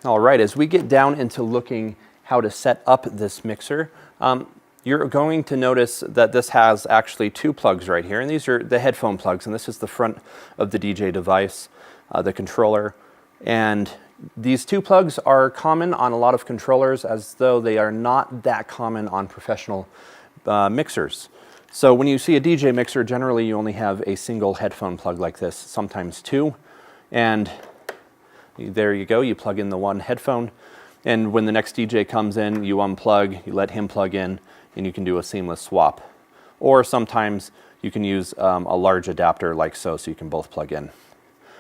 All right, as we get down into looking how to set up this mixer, you're going to notice that this has actually two plugs right here, and these are the headphone plugs, and this is the front of the DJ device, the controller. And these two plugs are common on a lot of controllers, as though they are not that common on professional mixers. So when you see a DJ mixer, generally you only have a single headphone plug like this, sometimes two, and there you go, you plug in the one headphone, and when the next DJ comes in, you unplug, you let him plug in, and you can do a seamless swap. Or sometimes you can use a large adapter like so you can both plug in.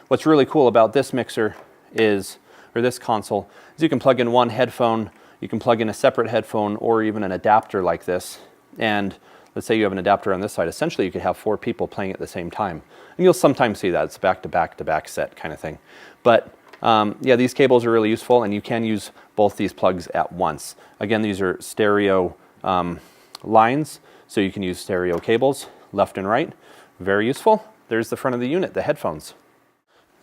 What's really cool about this mixer is, or this console, is you can plug in one headphone, you can plug in a separate headphone, or even an adapter like this, and let's say you have an adapter on this side, essentially you could have 4 people playing at the same time. And you'll sometimes see that, it's back-to-back-to-back set kind of thing. But yeah, these cables are really useful, and you can use both these plugs at once. Again, these are stereo lines, so you can use stereo cables left and right. Very useful. There's the front of the unit, the headphones.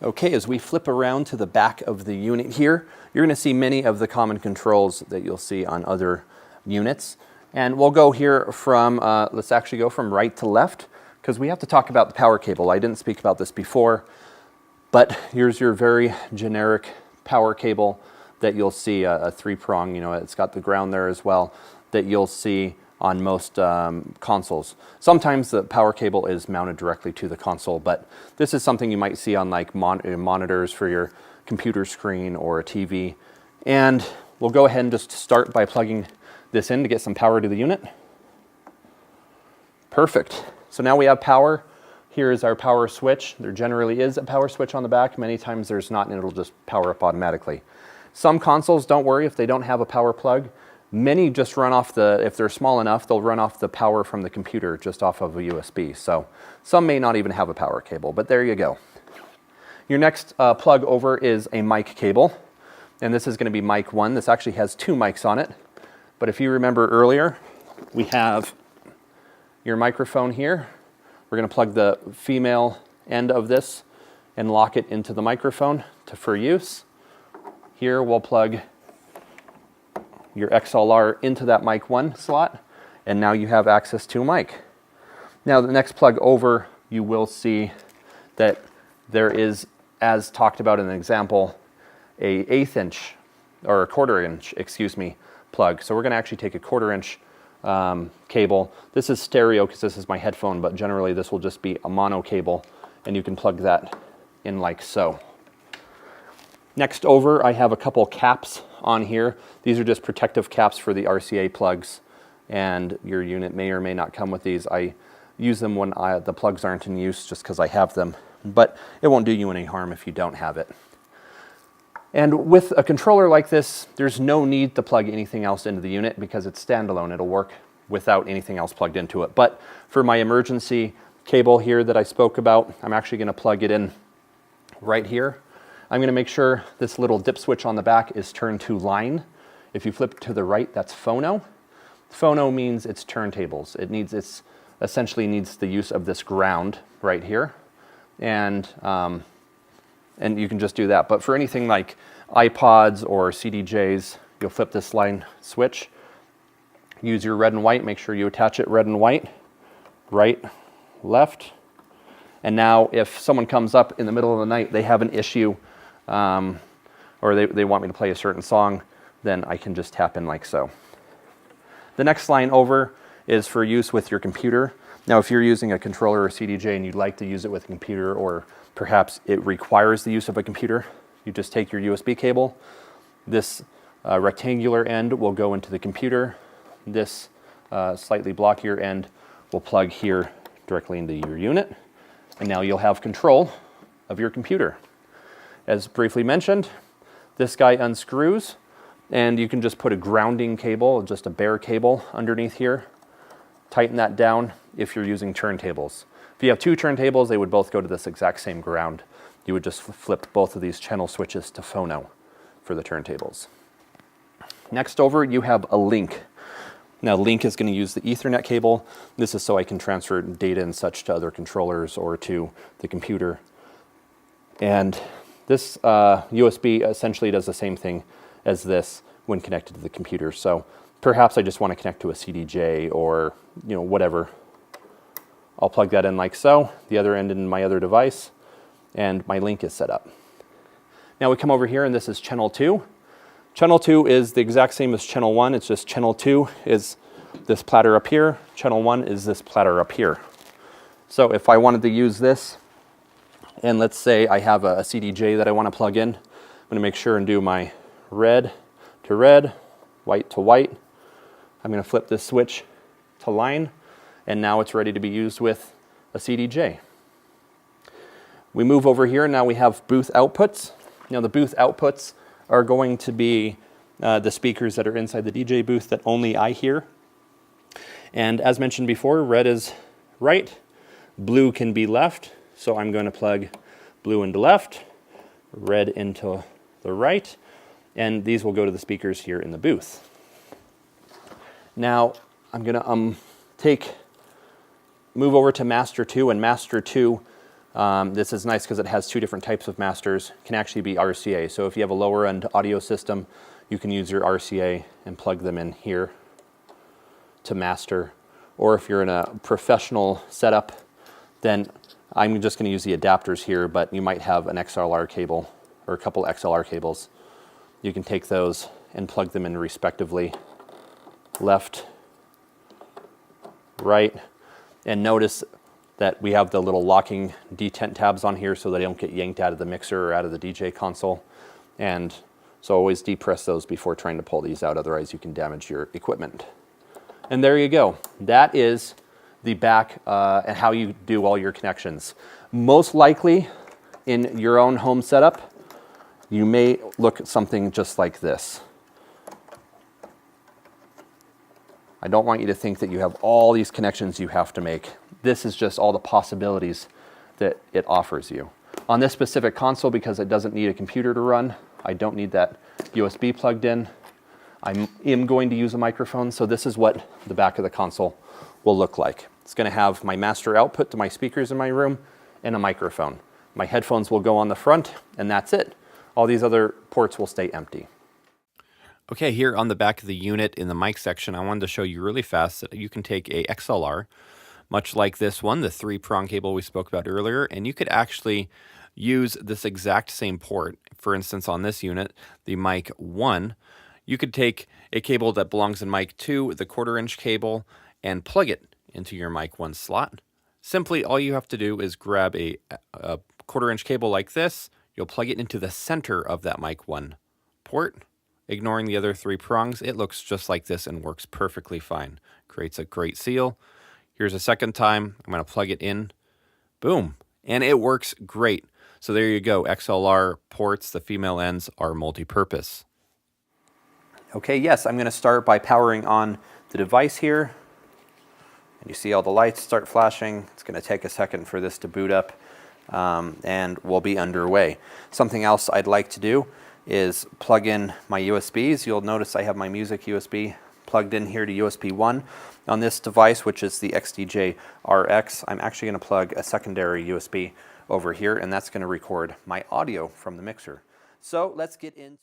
Okay, as we flip around to the back of the unit here, you're going to see many of the common controls that you'll see on other units. And we'll go here from, let's actually go from right to left, because we have to talk about the power cable. I didn't speak about this before. But here's your very generic power cable that you'll see, a 3-prong, it's got the ground there as well, that you'll see on most consoles. Sometimes the power cable is mounted directly to the console, but this is something you might see on like monitors for your computer screen or a TV. And we'll go ahead and just start by plugging this in to get some power to the unit. Perfect. So now we have power. Here is our power switch. There generally is a power switch on the back. Many times there's not, and it'll just power up automatically. Some consoles, don't worry if they don't have a power plug. Many just run off if they're small enough, they'll run off the power from the computer just off of a USB. So some may not even have a power cable, but there you go. Your next plug over is a mic cable, and this is going to be mic 1. This actually has 2 mics on it. But if you remember earlier, we have your microphone here. We're going to plug the female end of this and lock it into the microphone for use. Here we'll plug your XLR into that mic 1 slot, and now you have access to a mic. Now the next plug over, you will see that there is, as talked about in the example, a 1/8 inch, or a 1/4 inch, excuse me, plug. So we're going to actually take a 1/4 inch cable. This is stereo because this is my headphone, but generally this will just be a mono cable, and you can plug that in like so. Next over, I have a couple caps on here. These are just protective caps for the RCA plugs, and your unit may or may not come with these. I use them when the plugs aren't in use just because I have them, but it won't do you any harm if you don't have it. And with a controller like this, there's no need to plug anything else into the unit because it's standalone. It'll work without anything else plugged into it. But for my emergency cable here that I spoke about, I'm actually going to plug it in right here. I'm going to make sure this little dip switch on the back is turned to line. If you flip to the right, that's phono. Phono means it's turntables. It essentially needs the use of this ground right here. And you can just do that. But for anything like iPods or CDJs, you'll flip this line switch, use your red and white, make sure you attach it red and white, right, left. And now if someone comes up in the middle of the night, they have an issue, or they want me to play a certain song, then I can just tap in like so. The next line over is for use with your computer. Now if you're using a controller or CDJ and you'd like to use it with a computer, or perhaps it requires the use of a computer, you just take your USB cable. This rectangular end will go into the computer. This slightly blockier end will plug here directly into your unit. And now you'll have control of your computer. As briefly mentioned, this guy unscrews, and you can just put a grounding cable, just a bare cable underneath here. Tighten that down if you're using turntables. If you have 2 turntables, they would both go to this exact same ground. You would just flip both of these channel switches to phono for the turntables. Next over, you have a link. Now, link is going to use the Ethernet cable. This is so I can transfer data and such to other controllers or to the computer. And This USB essentially does the same thing as this when connected to the computer. So perhaps I just want to connect to a CDJ or whatever. I'll plug that in like so, the other end in my other device, and my link is set up. Now we come over here and this is channel 2. Channel 2 is the exact same as channel 1, it's just channel 2 is this platter up here, channel 1 is this platter up here. So if I wanted to use this, and let's say I have a CDJ that I want to plug in, I'm going to make sure and do my red to red, white to white. I'm going to flip this switch to line, and now it's ready to be used with a CDJ. We move over here, now we have booth outputs. Now the booth outputs are going to be the speakers that are inside the DJ booth that only I hear. And as mentioned before, red is right, blue can be left, so I'm going to plug blue into left, red into the right, and these will go to the speakers here in the booth. Now I'm going to move over to Master 2, and Master 2, this is nice because it has two different types of masters, can actually be RCA. So if you have a lower end audio system, you can use your RCA and plug them in here to master. Or if you're in a professional setup, then I'm just going to use the adapters here, but you might have an XLR cable or a couple XLR cables. You can take those and plug them in respectively, left, right, and notice that we have the little locking detent tabs on here so that they don't get yanked out of the mixer or out of the DJ console. And so always depress those before trying to pull these out, otherwise you can damage your equipment. And there you go. That is the back and how you do all your connections. Most likely in your own home setup, you may look at something just like this. I don't want you to think that you have all these connections you have to make. This is just all the possibilities that it offers you. On this specific console, because it doesn't need a computer to run, I don't need that USB plugged in. I am going to use a microphone, so this is what the back of the console will look like. It's going to have my master output to my speakers in my room and a microphone. My headphones will go on the front, and that's it. All these other ports will stay empty. Okay, here on the back of the unit in the mic section, I wanted to show you really fast that you can take a XLR, much like this one, the 3-prong cable we spoke about earlier, and you could actually use this exact same port. For instance, on this unit, the mic 1, you could take a cable that belongs in mic 2, the 1/4-inch cable, and plug it into your mic 1 slot. Simply, all you have to do is grab a 1/4-inch cable like this. You'll plug it into the center of that mic 1 port. Ignoring the other 3 prongs, it looks just like this and works perfectly fine. Creates a great seal. Here's a second time. I'm going to plug it in. Boom. And it works great. So there you go. XLR ports, the female ends are multi-purpose. Okay, yes, I'm going to start by powering on the device here. And you see all the lights start flashing. It's going to take a second for this to boot up, and we'll be underway. Something else I'd like to do is plug in my USBs. You'll notice I have my music USB plugged in here to USB 1. On this device, which is the XDJ RX, I'm actually going to plug a secondary USB over here, and that's going to record my audio from the mixer. So let's get into